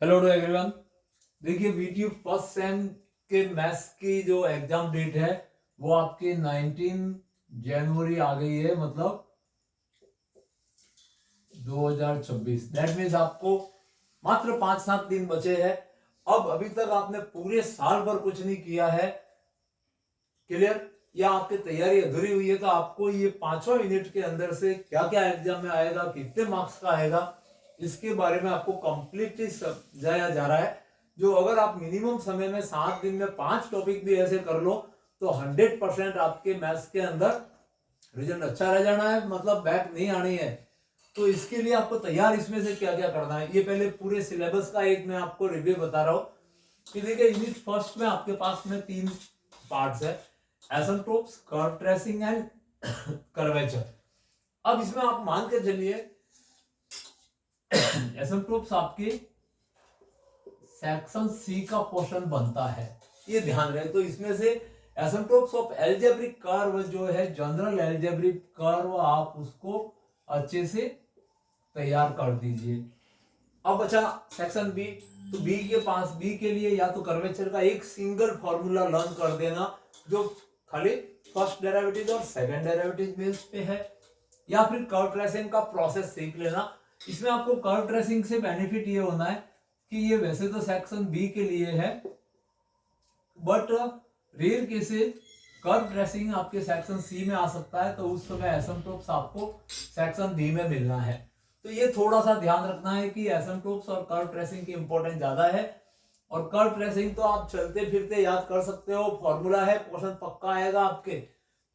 Hello to everyone. देखिए video first sem के maths की जो एग्जाम डेट है वो आपकी 19 जनवरी आ गई है, मतलब 2026। दैट मीन्स आपको मात्र 5-7 दिन बचे हैं। अब अभी तक आपने पूरे साल भर कुछ नहीं किया है, क्लियर, या आपकी तैयारी अधूरी हुई है, तो आपको ये 5वां यूनिट के अंदर से क्या क्या एग्जाम में आएगा, कितने मार्क्स का आएगा, इसके बारे में आपको कंप्लीटली समझाया जा रहा है। जो अगर आप मिनिमम समय में 7 दिन में 5 टॉपिक भी ऐसे कर लो तो 100% आपके मैथ्स के अंदर रिजल्ट अच्छा रह जाना है, मतलब बैक नहीं आनी है। तो इसके लिए आपको तैयार इसमें से क्या क्या करना है, ये पहले पूरे सिलेबस का एक मैं आपको रिव्यू बता रहा हूँ कि देखिए यूनिट फर्स्ट में आपके पास में 3 पार्ट्स है, asymptotes, curve tracing and curvature. अब इसमें आप मान के चलिए एसिम्प्टोट्स आपके सेक्शन सी का क्वेश्चन बनता है, ये ध्यान रहे। तो इसमें से एसिम्प्टोट्स ऑफ एल्जेब्रिक कर्व जो है, जनरल एल्जेब्रिक कर्व, आप उसको अच्छे से तैयार कर दीजिए। अब बचा सेक्शन बी। तो बी के लिए या तो कर्वेचर का एक सिंगल फॉर्मूला लर्न कर देना जो खाली फर्स्ट डेरिवेटिव और सेकंड डेरिवेटिव बेस पे है, या फिर कर्व ट्रेसिंग का प्रोसेस सीख लेना। इसमें आपको कर्व ट्रेसिंग से बेनिफिट ये होना है कि ये वैसे तो सेक्शन बी के लिए है, but rare cases curve tracing आपके सेक्शन सी में आ सकता है, तो उस समय एसिम्प्टोट्स आपको सेक्शन बी में मिलना है। तो ये थोड़ा सा ध्यान रखना है कि एसिम्प्टोट्स और कर्व ट्रेसिंग की इंपॉर्टेंस ज्यादा है। और कर्व ट्रेसिंग तो आप चलते फिरते याद कर सकते हो, फॉर्मूला है, क्वेश्चन पक्का आएगा आपके।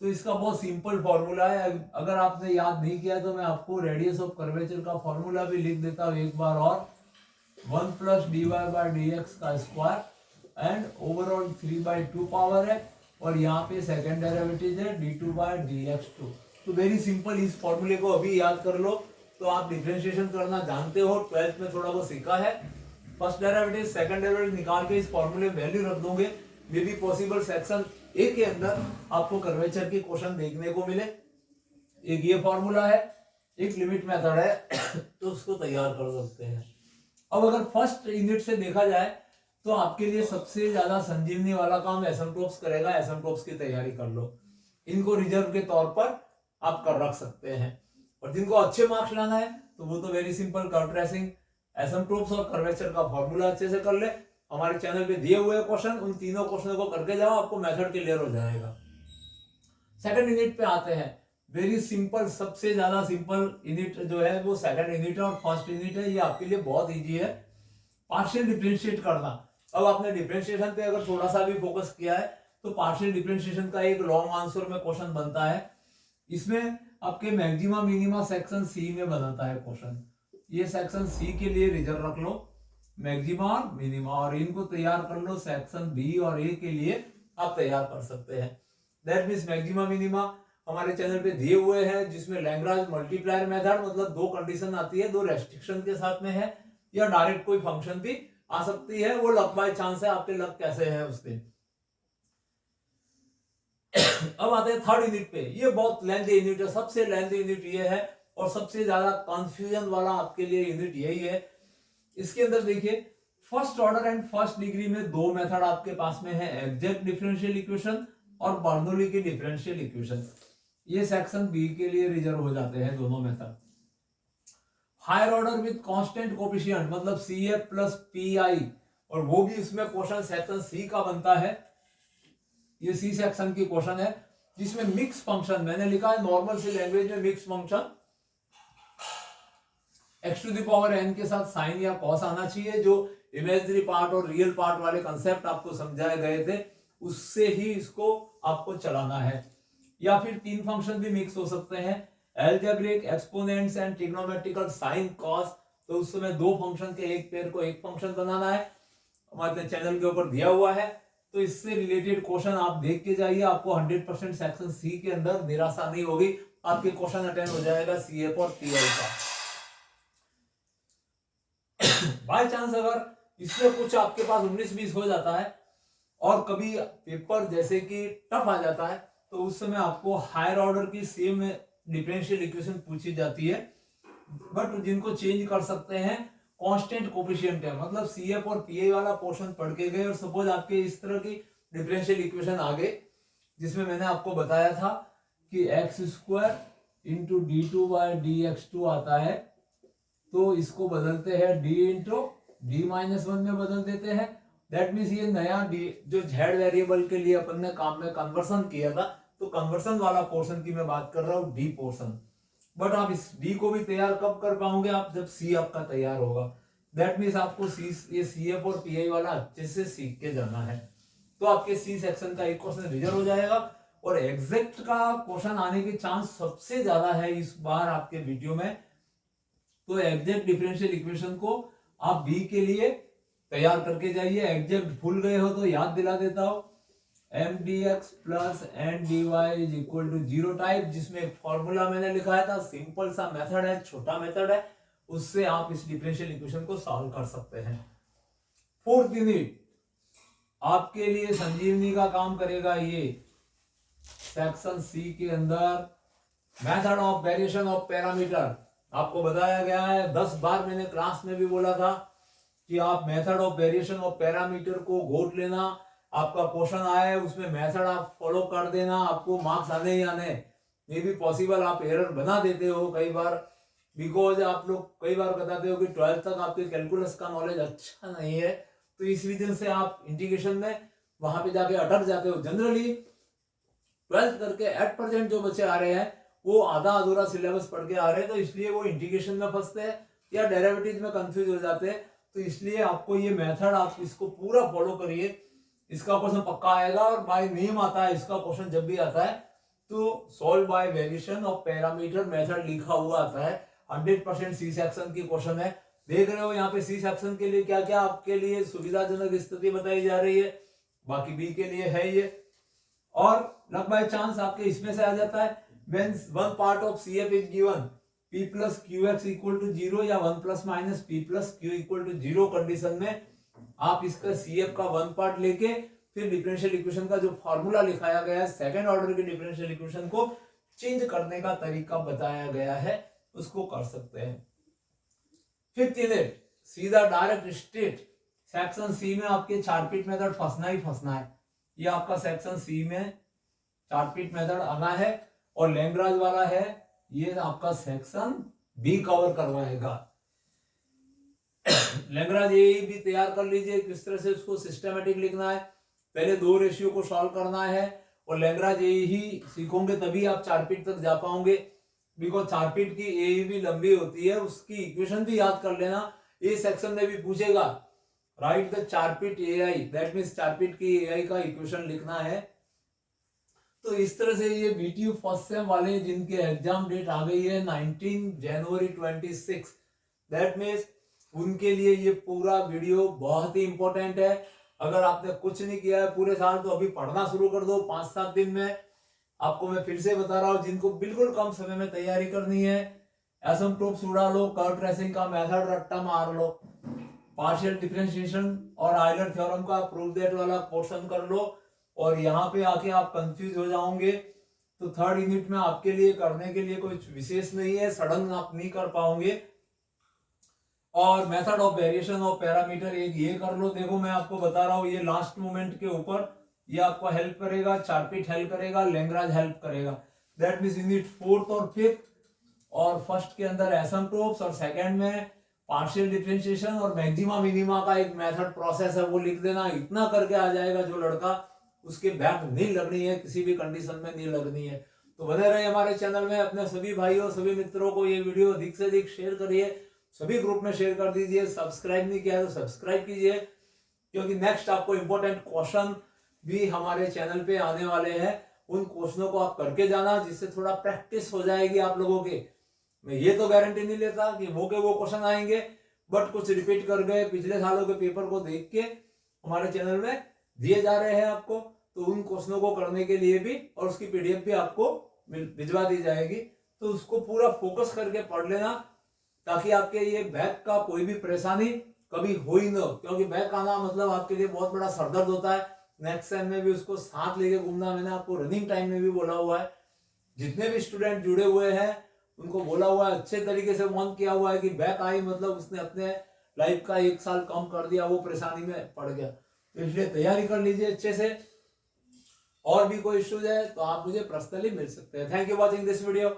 तो इसका बहुत सिंपल फॉर्मूला है, अगर आपने याद नहीं किया तो मैं आपको रेडियस ऑफ कर्वेचर का फॉर्मूला भी लिख देता हूँ एक बार और। 1 + dy/dx का स्क्वायर एंड ओवरऑल 3/2 पावर है, और यहाँ पे सेकंड डेरिवेटिव है d2/dx2। तो वेरी सिंपल, इस फॉर्मूले को अभी याद कर लो तो आप डिफरेंशिएशन करना जानते हो, 12th में थोड़ा बहुत सीखा है। फर्स्ट डेरिवेटिव सेकंड डेरिवेटिव निकाल के इस फॉर्मूले में वैल्यू रख दोगे, may be possible section A के अंदर आपको कर्वेचर की क्वेश्चन देखने को मिले। एक ये फॉर्मूला है, एक लिमिट मेथड है तो उसको तैयार कर सकते हैं। अब अगर फर्स्ट यूनिट से देखा जाए तो आपके लिए सबसे ज्यादा संजीवनी वाला काम एसिम्प्टोट्स करेगा। एसिम्प्टोट्स की तैयारी कर लो, इनको रिजर्व के तौर पर आप कर रख सकते हैं। और जिनको अच्छे मार्क्स लाना है तो वो तो very simple, curve tracing, asymptotes और कर्वेचर का फॉर्मूला अच्छे से कर ले। हमारे चैनल पे दिए हुए क्वेश्चन, उन तीनों क्वेश्चनों को करके जाओ, आपको मेथड क्लियर हो जाएगा। सेकंड यूनिट पे आते हैं, वेरी सिंपल, सबसे ज्यादा सिंपल यूनिट जो है वो सेकंड यूनिट है और फर्स्ट यूनिट है। ये आपके लिए बहुत इजी है, पार्शियल डिफरेंशिएट करना। अब आपने डिफरेंशिएशन पे अगर थोड़ा सा भी फोकस किया है तो पार्शियल डिफरेंशिएशन का एक लॉन्ग आंसर में क्वेश्चन बनता है। इसमें आपके मैक्सिमा मिनिमा सेक्शन सी में बनाता है क्वेश्चन। ये सेक्शन सी के लिए रिजर्व रख लो, मैक्सिमा और मिनिमा, और इनको तैयार कर लो सेक्शन बी और ए के लिए आप तैयार कर सकते हैं। दैट मींस मैक्सिमा मिनिमा हमारे चैनल पे दिए हुए हैं, जिसमें लैग्रांज मल्टीप्लायर मेथड, मतलब 2 कंडीशन आती है, 2 रेस्ट्रिक्शन के साथ में है, या डायरेक्ट कोई फंक्शन भी आ सकती है, वो लक बाय चांस है, आपके लक कैसे है उसके। अब आते हैं थर्ड यूनिट पे। ये बहुत लेंथी यूनिट है, सबसे लेंथी यूनिट ये है और सबसे ज्यादा कंफ्यूजन वाला आपके लिए यूनिट यही है। इसके अंदर देखिए first order and first degree में 2 मेथड आपके पास में है, एग्जैक्ट डिफरेंशियल इक्वेशन और बर्नौली की डिफरेंशियल इक्वेशन। ये सेक्शन बी के लिए रिजर्व हो जाते हैं दोनों method. Higher order with constant coefficient, मतलब CF प्लस PI, और वो भी इसमें क्वेश्चन सेक्शन सी का बनता है। ये सी सेक्शन की क्वेश्चन है जिसमें मिक्स फंक्शन मैंने लिखा है नॉर्मल सी लैंग्वेज में, मिक्स फंक्शन x⁴n के साथ साइन या कॉस आना चाहिए। जो इमेजिनरी पार्ट और रियल पार्ट वाले कंसेप्ट आपको समझाए गए थे उससे ही इसको आपको चलाना है। या फिर 3 फंक्शन भी मिक्स हो सकते हैं, algebraic, exponents and trigonometrical sine cos. तो उस समय 2 फंक्शन के एक पेयर को एक फंक्शन बनाना है, हमारे चैनल के ऊपर दिया हुआ है। तो इससे रिलेटेड क्वेश्चन आप देख के जाइए, आपको 100% सेक्शन सी के अंदर निराशा नहीं होगी, आपके क्वेश्चन अटेंड हो जाएगा CF और PI का। बाय चांस अगर इसमें कुछ आपके पास 19-20 हो जाता है और कभी पेपर जैसे कि टफ आ जाता है, तो उस समय आपको हायर ऑर्डर की सेम डिफरेंशियल इक्वेशन पूछी जाती है, बट जिनको चेंज कर सकते हैं कांस्टेंट कोफिशिएंट है, मतलब CF और PI वाला पोर्शन पढ़ के गए और सपोज आपके इस तरह की डिफरेंशियल इक्वेशन आ गए जिसमें मैंने आपको बताया था कि x² इंटू d2/dx2 आता है, तो इसको बदलते हैं d इंटू d-1 में बदल देते हैं। दैट मीन्स ये नया d जो z वेरिएबल के लिए अपन ने काम में कन्वर्सन किया था, तो कन्वर्सन वाला पोर्शन की मैं बात कर रहा हूँ, d पोर्शन। बट आप इस d को भी तैयार कब कर पाओगे आप, जब c आपका तैयार होगा। दैट मीन्स आपको ये CF और PI वाला अच्छे से सीख के जाना है, तो आपके C सेक्शन का एक क्वेश्चन रिजल्ट हो जाएगा। और एग्जैक्ट का क्वेश्चन आने के चांस सबसे ज्यादा है इस बार आपके वीडियो में, तो एग्जैक्ट डिफरेंशियल इक्वेशन को आप बी के लिए तैयार करके जाइए। एग्जैक्ट भूल गए हो तो याद दिला देता हूं, mdx plus ndy is equal to 0 type, जिसमें एक फॉर्मूला मैंने लिखाया था, सिंपल सा मेथड है, छोटा मेथड है, उससे आप इस डिफरेंशियल इक्वेशन को सॉल्व कर सकते हैं। 4th यूनिट आपके लिए संजीवनी का काम करेगा। ये सेक्शन सी के अंदर method of variation of parameter आपको बताया गया है। 10 बार मैंने क्लास में भी बोला था कि आप method of variation of parameter को घोट लेना, आपका क्वेश्चन आए उसमें मेथड आप फॉलो कर देना, आपको मार्क्स आने ही आने। ये भी पॉसिबल आप एरर बना देते हो कई बार, बिकॉज आप लोग कई बार बताते हो कि 12th तक आपके कैलकुलस का नॉलेज अच्छा नहीं है, तो इस रीजन से आप इंटीग्रेशन में वहां पे जाके अटक जाते हो। जनरली 12th करके एट प्रेजेंट जो बच्चे आ रहे हैं वो आधा अधूरा सिलेबस पढ़ के आ रहे हैं, तो इसलिए वो इंटीग्रेशन में फंसते हैं या डेरिवेटिव में कंफ्यूज हो जाते हैं। तो इसलिए आपको ये मेथड आप इसको पूरा फॉलो करिए, इसका क्वेश्चन पक्का आएगा। और बाय नेम आता है इसका क्वेश्चन, जब भी आता है तो solve by variation of parameter method लिखा हुआ आता है। 100% सी सेक्शन की क्वेश्चन है। देख रहे हो यहाँ पे सी सेक्शन के लिए क्या क्या आपके लिए सुविधाजनक स्थिति बताई जा रही है, बाकी बी के लिए है ये। और लक बाय चांस आपके इसमें से आ जाता है when one part of CF is given P plus QX equal to 0 या 1 plus minus P plus Q equal to 0 condition में आप इसका CF का 1 पार्ट लेके फिर डिफरेंशियल इक्वेशन का जो फॉर्मूला लिखाया गया है सेकंड ऑर्डर के डिफरेंशियल इक्वेशन को चेंज करने का तरीका बताया गया है, उसको कर सकते हैं। 5th यूनिट सीधा डायरेक्ट स्ट्रेट सेक्शन सी में आपके चार्टपीट मेथड फंसना ही फंसना है। ये आपका सेक्शन सी में चार्टपीट मेथड आना है और लैग्रांज वाला है, ये आपका सेक्शन बी कवर करवाएगा। लैग्रांज ये भी तैयार कर लीजिए किस तरह से उसको सिस्टमेटिक लिखना है। पहले 2 रेशियो को सॉल्व करना है और लैग्रांज ये ही सीखोगे तभी आप चार्टपीट तक जा पाओगे, बिकॉज चार्टपीट की ए भी लंबी होती है, उसकी इक्वेशन भी याद कर लेना। ये सेक्शन में भी पूछेगा right the ChatGPT AI, that means ChatGPT की एआई का इक्वेशन लिखना है। तो इस तरह से ये BTU फर्स्ट सेम वाले जिनके एग्जाम डेट आ गई है 19 जनवरी 26, दैट मीन्स उनके लिए ये पूरा वीडियो बहुत ही इंपॉर्टेंट है। अगर आपने कुछ नहीं किया है पूरे साल तो अभी पढ़ना शुरू कर दो 5-7 दिन में। आपको मैं फिर से बता रहा हूँ, जिनको बिल्कुल कम समय में तैयारी करनी है, एसिम्प्टोट्स उड़ा लो, कर्व ट्रेसिंग का मेथड रट्टा मार लो, पार्शियल डिफरेंशिएशन और आयलर थ्योरम का प्रूफ दैट वाला पोर्शन कर लो, और यहाँ पे आके आप कंफ्यूज हो जाओगे। तो 3rd यूनिट में आपके लिए करने के लिए कोई विशेष नहीं है, सडन आप नहीं कर पाओगे। और method of variation of parameter एक ये कर लो। देखो मैं आपको बता रहा हूँ, ये लास्ट मोमेंट के ऊपर ये आपको हेल्प करेगा, चार्टपीट हेल्प करेगा, लैग्रांज हेल्प करेगा। दैट मींस यूनिट 4th और 5th, और फर्स्ट के अंदर एसिम्प्टोट्स और सेकंड में पार्शियल डिफरेंशिएशन और मैक्सिमा मिनिमा का एक मेथड प्रोसेस है, वो लिख देना। इतना करके आ जाएगा जो लड़का, उसके बैक नहीं लगनी है, किसी भी कंडीशन में नहीं लगनी है। तो बने रहे हमारे चैनल में। अपने सभी भाइयों सभी मित्रों को ये वीडियो अधिक से अधिक शेयर करिए, सभी ग्रुप में शेयर कर दीजिए। सब्सक्राइब नहीं किया तो सब्सक्राइब कीजिए, क्योंकि नेक्स्ट आपको इंपॉर्टेंट क्वेश्चन भी हमारे चैनल पे आने वाले हैं। उन क्वेश्चनों को आप करके जाना, जिससे थोड़ा प्रैक्टिस हो जाएगी आप लोगों के। मैं ये तो गारंटी नहीं लेता कि वो के वो क्वेश्चन आएंगे, बट कुछ रिपीट कर गए पिछले सालों के पेपर को देख के हमारे चैनल में दिए जा रहे हैं आपको, तो उन क्वेश्चनों को करने के लिए भी और उसकी PDF भी आपको भिजवा दी जाएगी। तो उसको पूरा फोकस करके पढ़ लेना, ताकि आपके ये बैक का कोई भी परेशानी कभी हो ही ना, क्योंकि बैक आना मतलब आपके लिए बहुत बड़ा सरदर्द होता है। नेक्स्ट टाइम में भी उसको साथ लेके घूमना, मैंने आपको रनिंग टाइम में भी बोला हुआ है। जितने भी स्टूडेंट जुड़े हुए हैं उनको बोला हुआ है, अच्छे तरीके से वार्न किया हुआ है कि बैक आई मतलब उसने अपने लाइफ का 1 साल कम कर दिया, वो परेशानी में पड़ गया। तो इसलिए तैयारी कर लीजिए अच्छे से। और भी कोई इश्यूज है तो आप मुझे पर्सनली मिल सकते हैं। Thank you watching this video.